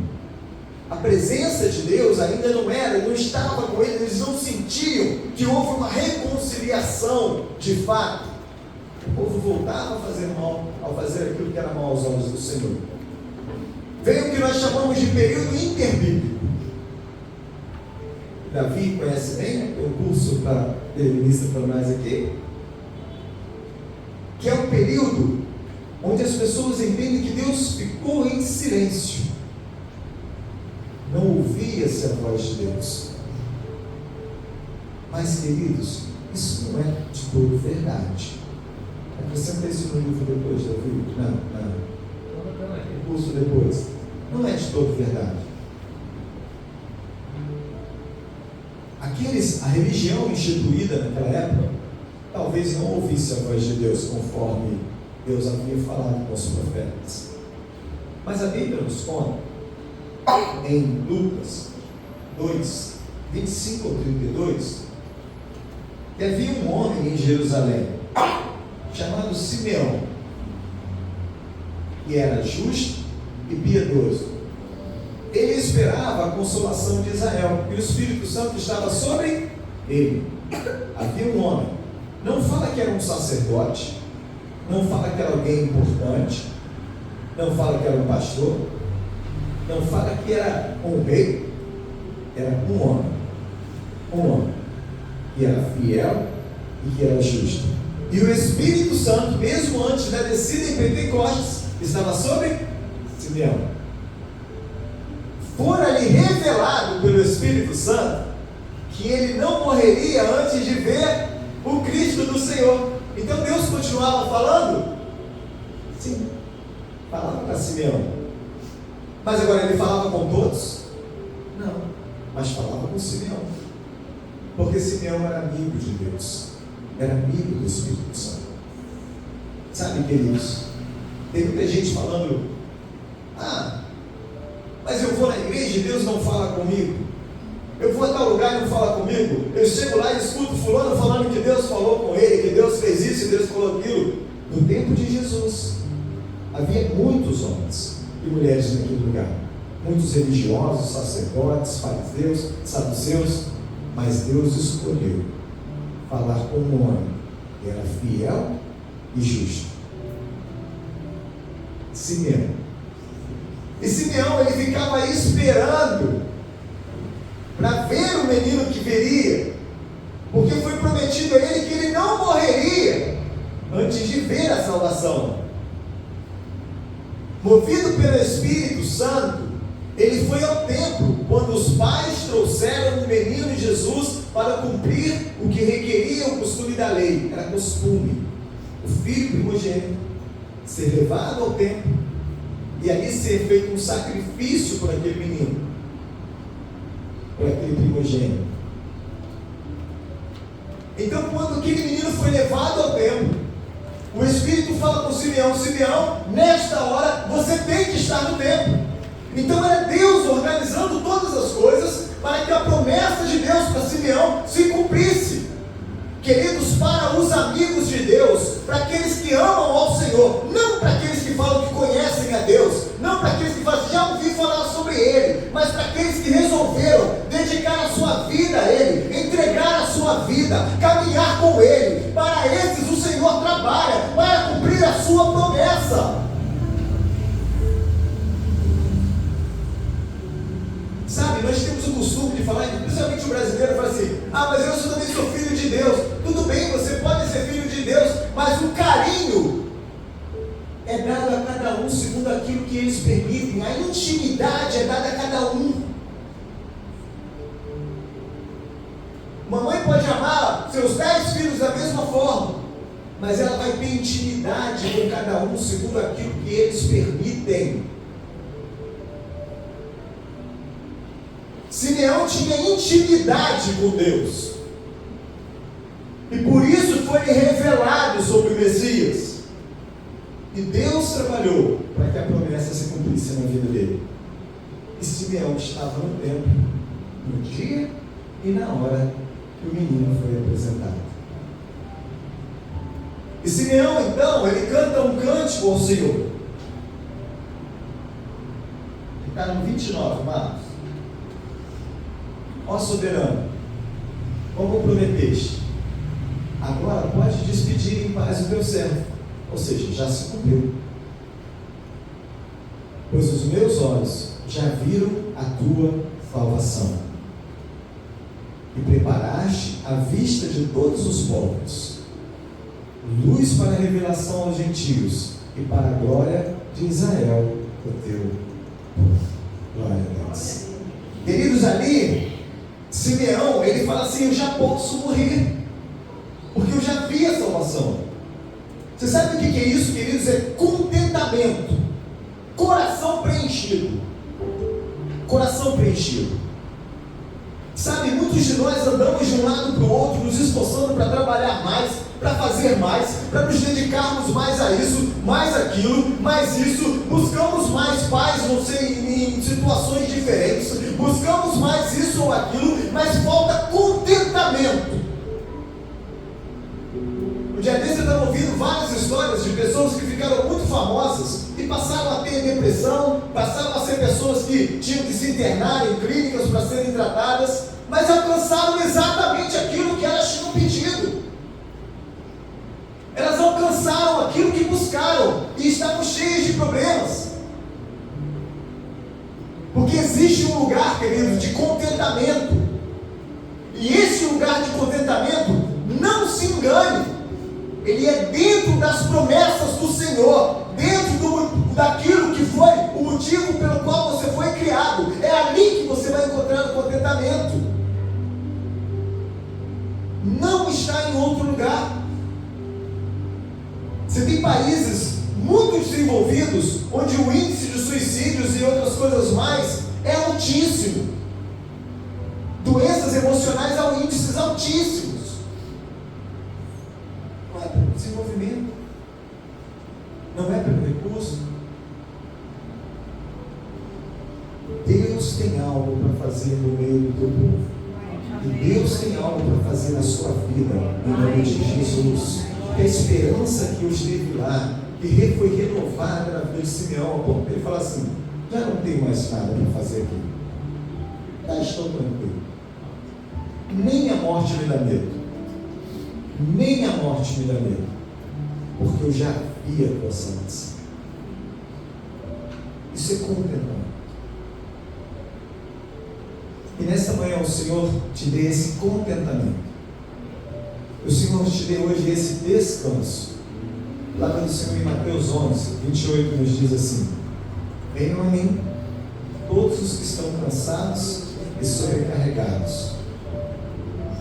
A presença de Deus ainda não estava com eles, eles não sentiam que houve uma reconciliação de fato. O povo voltava a fazer mal, ao fazer aquilo que era mal aos olhos do Senhor. Veio o que nós chamamos de período interbíblico. Davi conhece bem, tem um curso para ele ministra para nós aqui, que é um período onde as pessoas entendem que Deus ficou em silêncio. Não ouvia-se a voz de Deus. Mas, queridos, isso não é de todo verdade. Acrescenta isso no livro depois, Davi. Não. O curso depois. Não é de todo verdade. A religião instituída naquela época, talvez não ouvisse a voz de Deus conforme Deus havia falado com os profetas. Mas a Bíblia nos conta, em Lucas 2, 25 ao 32, que havia um homem em Jerusalém, chamado Simeão, que era justo e piedoso. Ele esperava a consolação de Israel, e o Espírito Santo estava sobre ele. Havia um homem, não fala que era um sacerdote, não fala que era alguém importante, não fala que era um pastor, não fala que era um rei, era um homem que era fiel e que era justo. E o Espírito Santo, mesmo antes da descida em Pentecostes, estava sobre Simeão. Fora-lhe revelado pelo Espírito Santo que ele não morreria antes de ver o Cristo do Senhor. Então Deus continuava falando? Sim, falava para Simeão. Mas agora ele falava com todos? Não, mas falava com Simeão. Porque Simeão era amigo de Deus, era amigo do Espírito Santo. Sabe, queridos, tem muita gente falando: mas eu vou na igreja e Deus não fala comigo. Eu vou a tal lugar e não fala comigo. Eu chego lá e escuto fulano falando que Deus falou com ele, que Deus fez isso e Deus falou aquilo. No tempo de Jesus, havia muitos homens e mulheres naquele lugar. Muitos religiosos, sacerdotes, fariseus, saduceus. Mas Deus escolheu falar com um homem que era fiel e justo. Simeão. E Simeão, ele ficava esperando para ver o menino que viria, porque foi prometido a ele que ele não morreria antes de ver a salvação. Movido pelo Espírito Santo, ele foi ao templo quando os pais trouxeram o menino Jesus para cumprir o que requeria o costume da lei. Era costume o filho primogênito ser levado ao templo e ali ser feito um sacrifício por aquele menino, por aquele primogênito. Então, quando aquele menino foi levado ao templo, o Espírito fala com Simeão: Simeão, nesta hora você tem que estar no templo. Então era Deus organizando todas as coisas para que a promessa de Deus para Simeão se cumprisse. Queridos, para os amigos de Deus, para aqueles que amam ao Senhor, não para aqueles que falam que conhecem a Deus, não para aqueles que falam: já ouvi falar sobre promessa. Sabe, nós temos o costume de falar, principalmente o brasileiro, fala assim: ah, mas eu também sou filho de Deus. Tudo bem, você pode ser filho de Deus, mas o carinho é dado a cada um segundo aquilo que eles permitem. A intimidade é dada a cada um. Mamãe pode amar seus 10 filhos da mesma forma, mas ela vai ter intimidade com cada um segundo aquilo que eles permitem. Simeão tinha intimidade com Deus, e por isso foi revelado sobre o Messias, e Deus trabalhou para que a promessa se cumprisse na vida dele. E Simeão estava no templo, no dia e na hora que o menino foi apresentado. E Simeão, então, ele canta um cântico ao Senhor, que está no 29, Marcos. Ó soberano, como prometeste, agora pode despedir em paz o teu servo. Ou seja, já se cumpriu. Pois os meus olhos já viram a tua salvação, e preparaste à vista de todos os povos, luz para a revelação aos gentios, e para a glória de Israel, o teu povo. Glória a Deus. Queridos, ali Simeão, ele fala assim: eu já posso morrer, porque eu já vi a salvação. Você sabe o que é isso, queridos? É contentamento, coração preenchido. Coração preenchido. Sabe, muitos de nós andamos de um lado para o outro, nos esforçando para trabalhar mais, para fazer mais, para nos dedicarmos mais a isso, mais aquilo, mais isso, buscamos mais paz, não sei, em situações diferentes, buscamos mais isso ou aquilo, mas falta contentamento. No dia desse eu estava ouvindo várias histórias de pessoas que ficaram muito famosas e passaram a ter depressão, passaram a ser pessoas que tinham que se internar em clínicas para serem tratadas, mas alcançaram exatamente aquilo que elas tinham pedido. Elas alcançaram aquilo que buscaram e estavam cheias de problemas. Porque existe um lugar, queridos, de contentamento. E esse lugar de contentamento, não se engane, ele é dentro das promessas do Senhor, dentro daquilo que foi o motivo pelo qual você foi criado. É ali que você vai encontrar o contentamento. Não está em outro lugar. Você tem países muito desenvolvidos, onde o índice de suicídios e outras coisas mais é altíssimo. Doenças emocionais há índices altíssimos. Não é pelo desenvolvimento, não é pelo recurso. Deus tem algo para fazer no meio do teu povo. E Deus tem algo para fazer na sua vida, em nome de Jesus. Que a esperança que eu esteve lá, que foi renovada na vida de Simeão, a ponto de ele falar assim: já não tenho mais nada para fazer aqui, já estou tranquilo, nem a morte me dá medo, nem a morte me dá medo, porque eu já vi a tua salvação. Isso é contentamento. E nesta manhã o Senhor te dê esse contentamento. O Senhor te dê hoje esse descanso. A palavra do Senhor em Mateus 11, 28 nos diz assim: venham a mim todos os que estão cansados e sobrecarregados,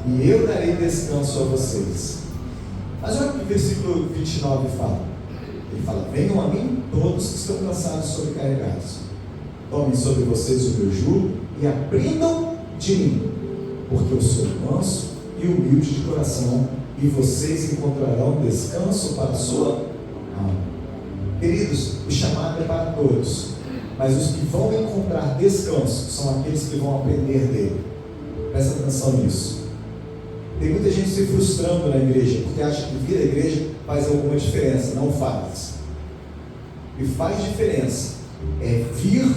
e eu darei descanso a vocês. Mas olha o que o versículo 29 fala. Ele fala: venham a mim todos que estão cansados e sobrecarregados, tomem sobre vocês o meu jugo e aprendam de mim, porque eu sou manso e humilde de coração, e vocês encontrarão descanso para a sua alma. Queridos, o chamado é para todos, mas os que vão encontrar descanso são aqueles que vão aprender dele. Presta atenção nisso. Tem muita gente se frustrando na igreja, porque acha que vir à igreja faz alguma diferença. Não faz. E faz diferença é vir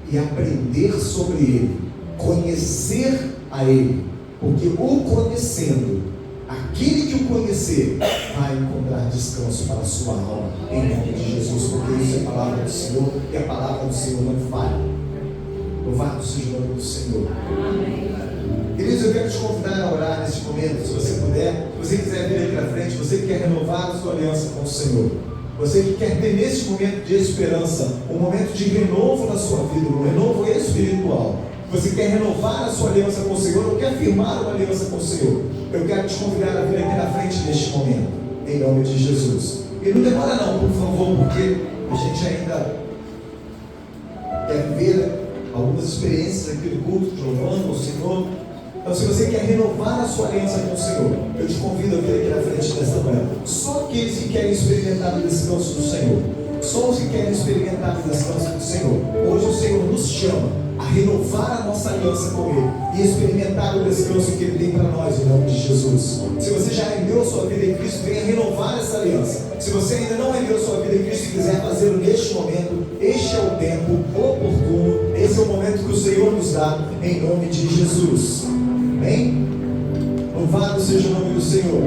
e aprender sobre ele, conhecer a ele, porque o conhecendo, aquele que o conhecer vai encontrar descanso para a sua alma, em nome de Jesus, porque isso é a palavra do Senhor e a palavra do Senhor não falha. Louvado seja o nome do Senhor. Queridos, eu quero te convidar a orar neste momento, se você puder, se você quiser vir aqui à frente, você que quer renovar a sua aliança com o Senhor, você que quer ter neste momento de esperança, um momento de renovo na sua vida, um renovo espiritual, você quer renovar a sua aliança com o Senhor, ou quer firmar uma aliança com o Senhor, eu quero te convidar a vir aqui na frente neste momento, em nome de Jesus. E não demora não, por favor, porque a gente ainda quer viver algumas experiências aqui do culto, de louvando o Senhor. Então, se você quer renovar a sua aliança com o Senhor, eu te convido a vir aqui na frente desta manhã. Só aqueles que querem experimentar o descanso do Senhor, só os que querem experimentar o descanso do Senhor. Hoje o Senhor nos chama a renovar a nossa aliança com Ele e experimentar o descanso que Ele tem para nós, em nome de Jesus. Se você já rendeu a sua vida em Cristo, venha renovar essa aliança. Se você ainda não rendeu a sua vida em Cristo e quiser fazê-lo neste momento, este é o tempo oportuno, esse é o momento que o Senhor nos dá, em nome de Jesus. Amém? Louvado seja o nome do Senhor.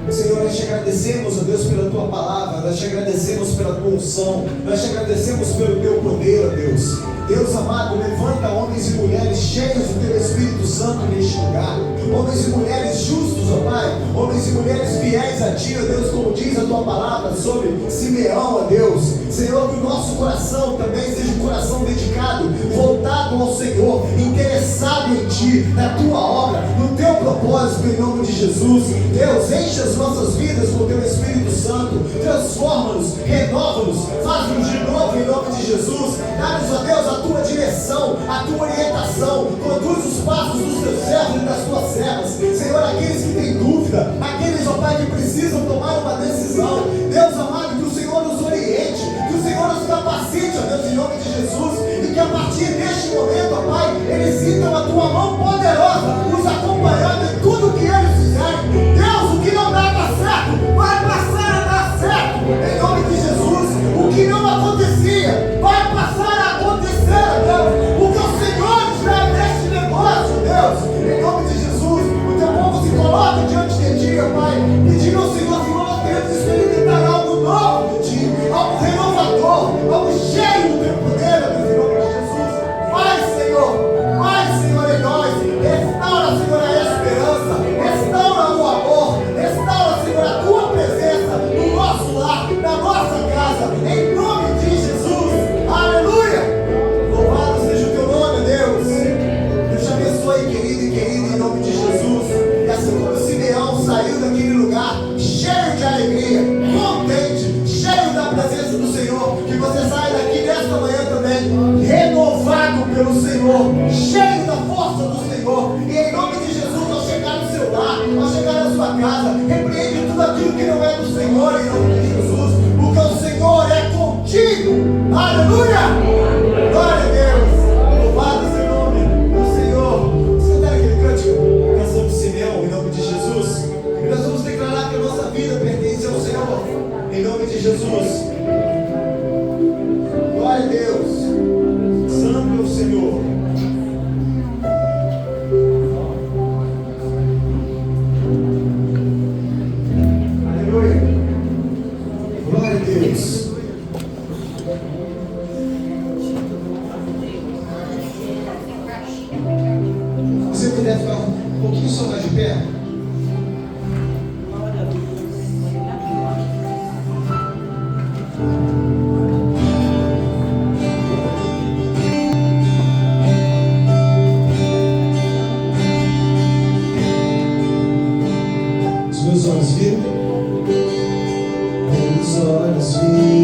Senhor, nós te agradecemos, ó Deus, pela Tua palavra, nós te agradecemos pela Tua unção, nós te agradecemos pelo Teu poder, ó Deus. Deus amado, levanta homens e mulheres cheios do Teu Espírito Santo neste lugar, homens e mulheres justos, ó Pai, homens e mulheres fiéis a Ti, ó Deus, como diz a Tua palavra sobre Simeão, ó Deus. Senhor, que o nosso coração também seja um coração dedicado, voltado ao Senhor, interessado em Ti, na Tua obra, no Teu propósito, em nome de Jesus. Deus, enche as nossas vidas com o Teu Espírito Santo, transforma-nos, renova-nos, faz-nos de novo em nome de Jesus. Dá-nos, ó Deus, a Tua direção, a Tua orientação, conduz os passos dos Teus servos e das Tuas servas. Senhor, aqueles que têm dúvida, aqueles, ó Pai, que precisam tomar uma decisão, Deus amado, que o Senhor nos oriente, que o Senhor nos capacite, ó Deus, em nome de Jesus, e que a partir deste momento, ó Pai, eles sintam a Tua mão poderosa, nos acompanhando em tudo que eles fizerem. Deus, o que não dá certo, vai passar a dar certo, em nome de Jesus. O que não acontecia, vai passar a acontecer, Deus, porque o Senhor está neste negócio, Deus, em nome de Jesus. O Teu povo se coloca diante de Ti, ó Pai, pedindo ao Senhor, Senhor, nós queremos experimentar algo novo de Ti, algo renovador, algo cheio do Teu poder, ó Deus, em nome de Jesus. Vai, Senhor, em nós, restaura, Senhor, a esperança, restaura o amor, restaura, Senhor, a Tua presença no nosso lar, na nossa casa, em nome de Jesus. Aleluia! Louvado seja o Teu nome, Deus. Deus te abençoe, querido e querida, em nome de Jesus. E assim como Simeão saiu daquele lugar cheio de alegria, contente, cheio da presença do Senhor, que você saia daqui nesta manhã também renovado pelo Senhor, cheio da força do Senhor. E em nome de Jesus, ao chegar no seu lar, ao chegar na sua casa, repreende tudo aquilo que não é do Senhor, em nome de Jesus, porque o Senhor é contigo. Aleluia! Glória a Deus! Louvado seja o nome do Senhor. Você cantar aquele cântico, canção de Simeão, em nome de Jesus. E nós vamos declarar que a nossa vida pertence ao Senhor, em nome de Jesus. Glória a Deus. Santo é o Senhor. Aleluia. Glória a Deus. Se você puder ficar um pouquinho só mais de pé. Os meus olhos viram, meus olhos viram.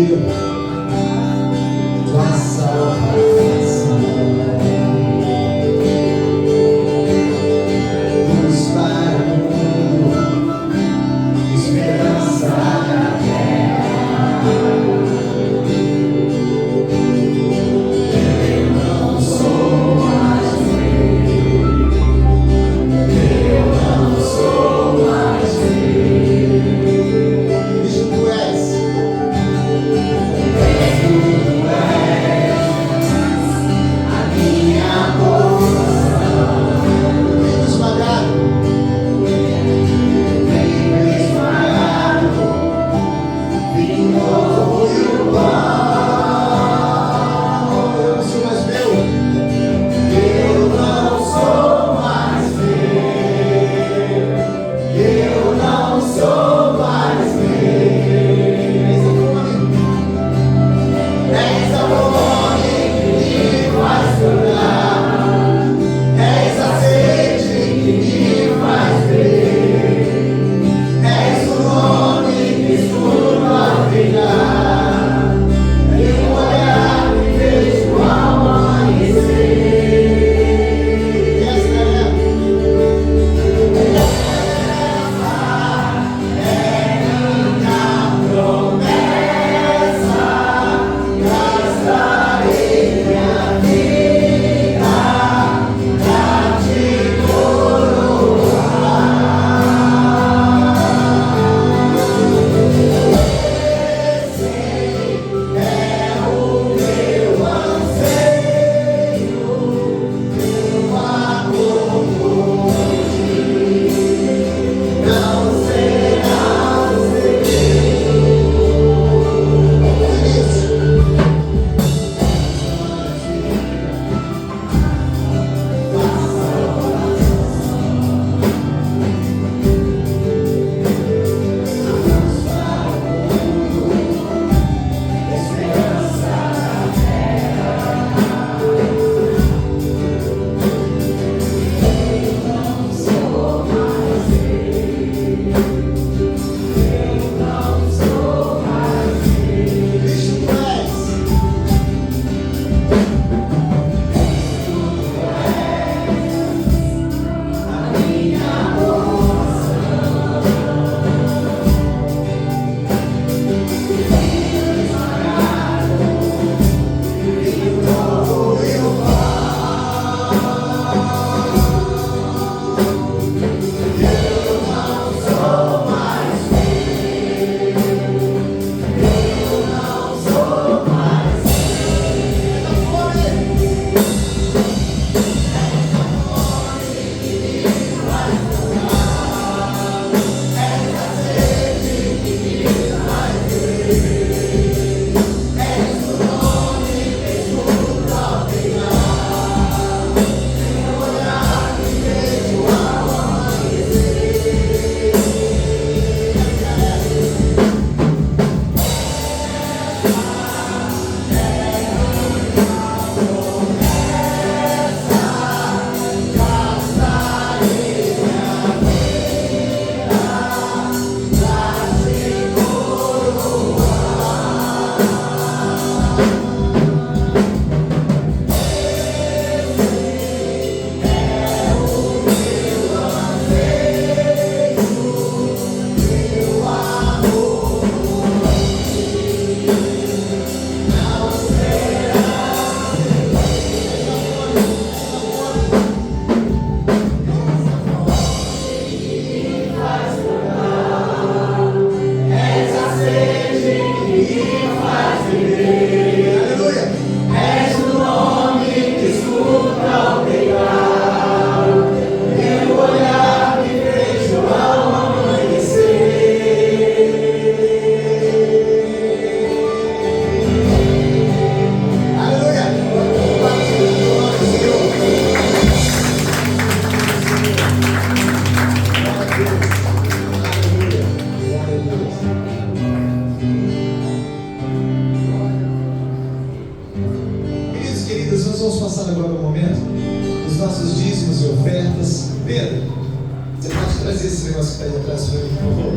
esse negócio que está aí atrás para mim, por favor.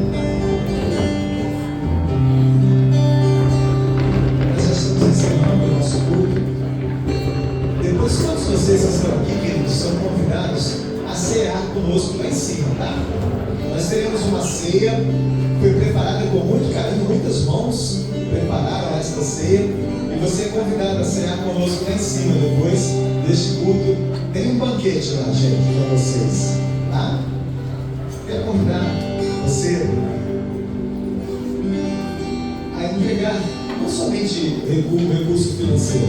Nós já estamos encerrando o nosso culto. Depois, todos vocês que estão aqui, queridos, são convidados a cear conosco lá em cima, tá? Nós teremos uma ceia, foi preparada com muito carinho, muitas mãos prepararam esta ceia, e você é convidado a cear conosco lá em cima depois deste culto. Tem um banquete lá, gente, para vocês, tá? Quero convidar você a entregar não somente recurso financeiro,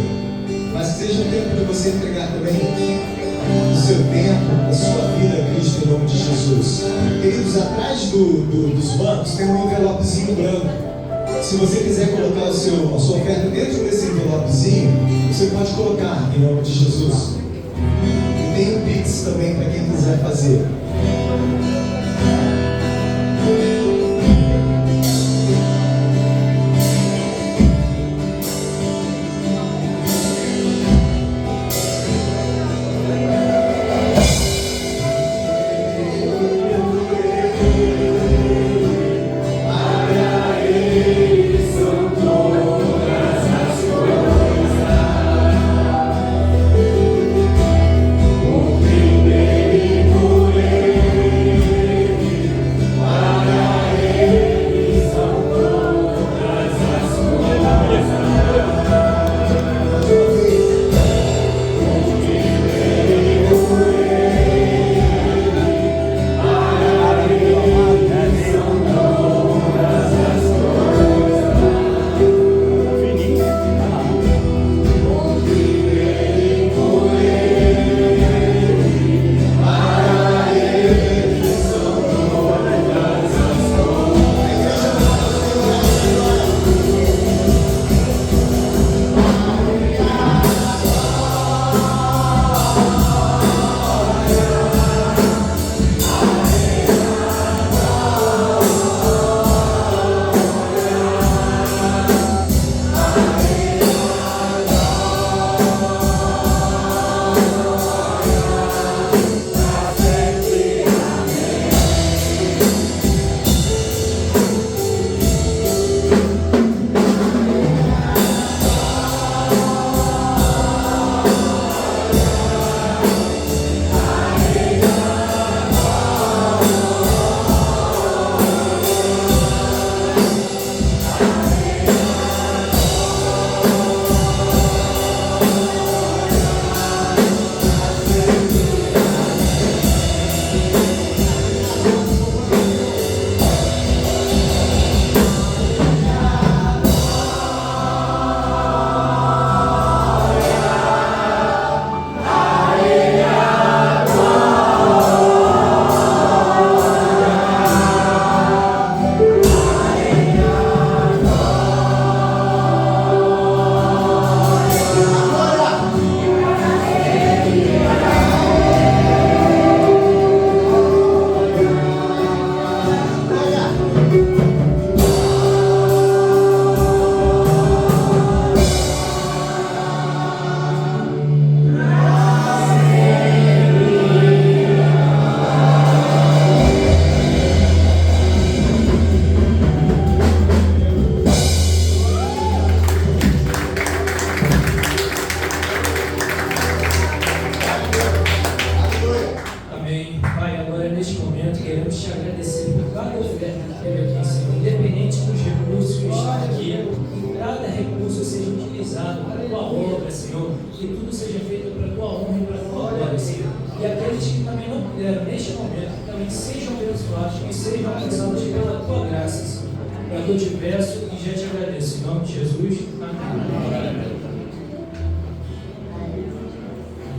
mas que seja um tempo de você entregar também o seu tempo, a sua vida a Cristo em nome de Jesus. Queridos, atrás dos bancos tem um envelopezinho branco. Se você quiser colocar a sua oferta dentro desse envelopezinho, você pode colocar em nome de Jesus. E tem um Pix também para quem quiser fazer.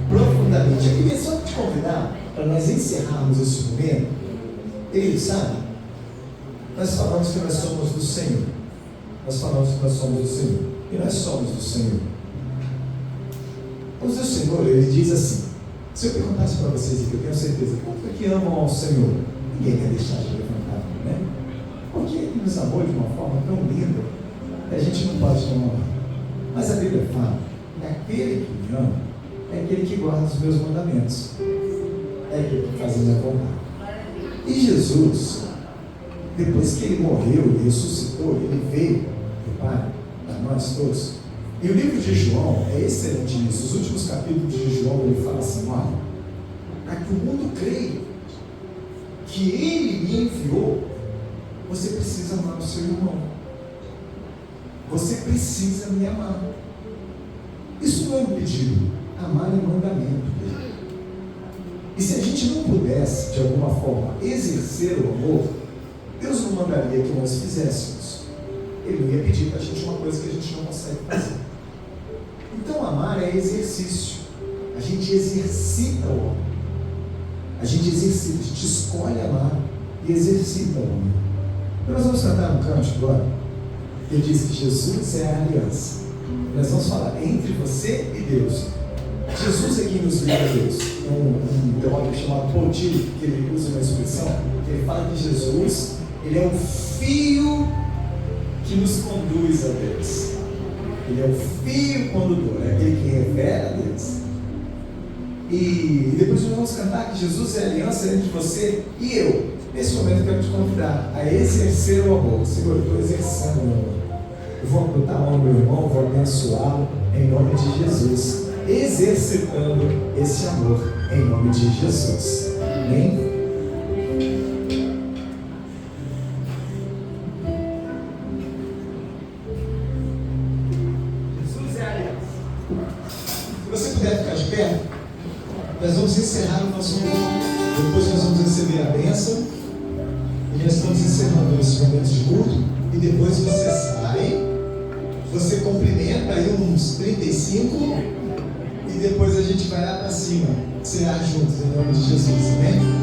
Profundamente. Eu queria só te convidar para nós encerrarmos esse momento. Ele sabe, nós falamos que nós somos do Senhor. Nós falamos que nós somos do Senhor. E nós somos do Senhor. Mas o Senhor, ele diz assim: se eu perguntasse para vocês, que eu tenho certeza, quanto é que amam ao Senhor? Ninguém quer deixar de levantar, né? Porque Ele nos amou de uma forma tão linda, que a gente não pode não amar. Mas a Bíblia fala que aquele que me ama é aquele que guarda os meus mandamentos, é aquele que faz a minha vontade. E Jesus, depois que ele morreu e ressuscitou, ele veio do Pai, para nós todos. E o livro de João é excelente nisso. Os últimos capítulos de João, ele fala assim: olha, para que o mundo creia que ele me enviou, você precisa amar o seu irmão. Você precisa me amar. Isso não é um pedido. Amar é um mandamento. E se a gente não pudesse, de alguma forma, exercer o amor, Deus não mandaria que nós fizéssemos. Ele não ia pedir para a gente uma coisa que a gente não consegue fazer. Então, amar é exercício. A gente exercita o amor. A gente exercita, a gente escolhe amar e exercita o amor. Então, nós vamos cantar um canto agora. Ele diz que Jesus é a aliança. Nós vamos falar entre você e Deus. Jesus é quem nos liga a Deus. Um teólogo chamado Paul Tillich, que ele usa uma expressão, que ele fala que Jesus, ele é o fio que nos conduz a Deus. Ele é o fio condutor, é aquele que revela a Deus. E depois nós vamos cantar que Jesus é a aliança entre você e eu. Nesse momento eu quero te convidar a exercer o amor. Senhor, eu estou exercendo o amor. Eu vou botar a mão no meu irmão, vou abençoá-lo em nome de Jesus. Exercitando esse amor em nome de Jesus. Amém? Jesus é a aliança. Se você puder ficar de pé, nós vamos encerrar o nosso momento. Depois nós vamos receber a bênção. E nós estamos encerrando esse momento de culto. E depois você sai, você cumprimenta aí uns 35. E depois a gente vai lá para cima, cear juntos, em nome de Jesus, amém?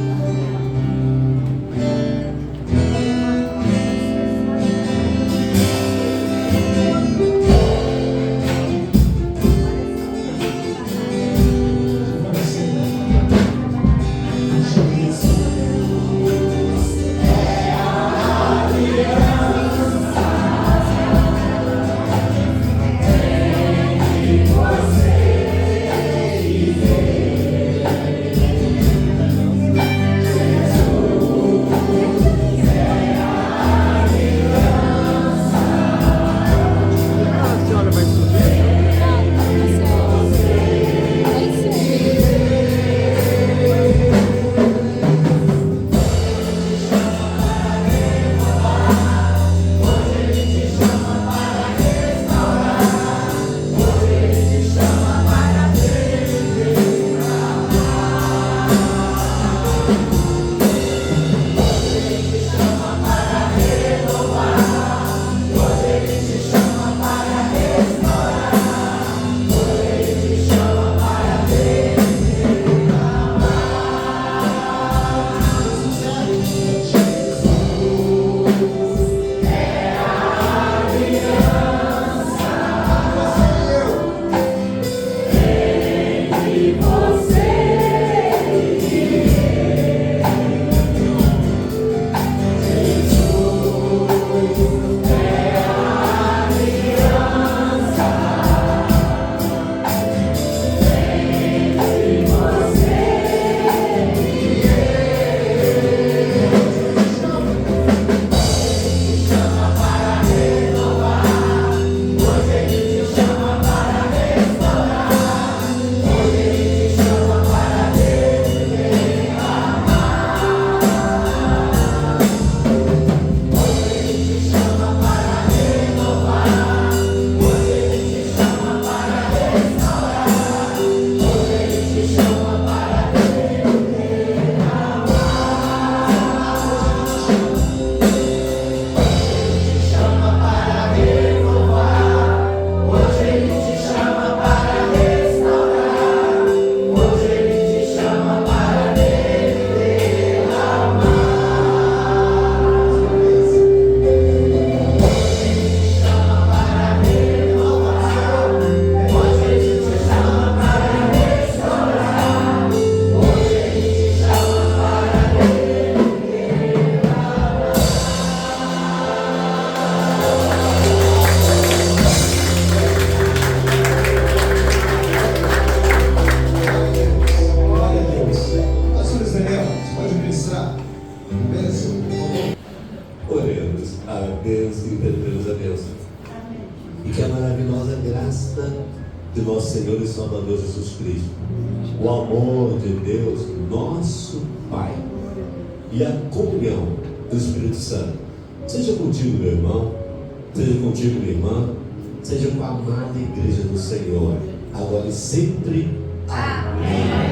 E que a maravilhosa graça de nosso Senhor e Salvador Jesus Cristo, o amor de Deus, nosso Pai, e a comunhão do Espírito Santo, seja contigo, meu irmão, seja contigo, minha irmã, seja com a amada igreja do Senhor, agora e sempre. Amém.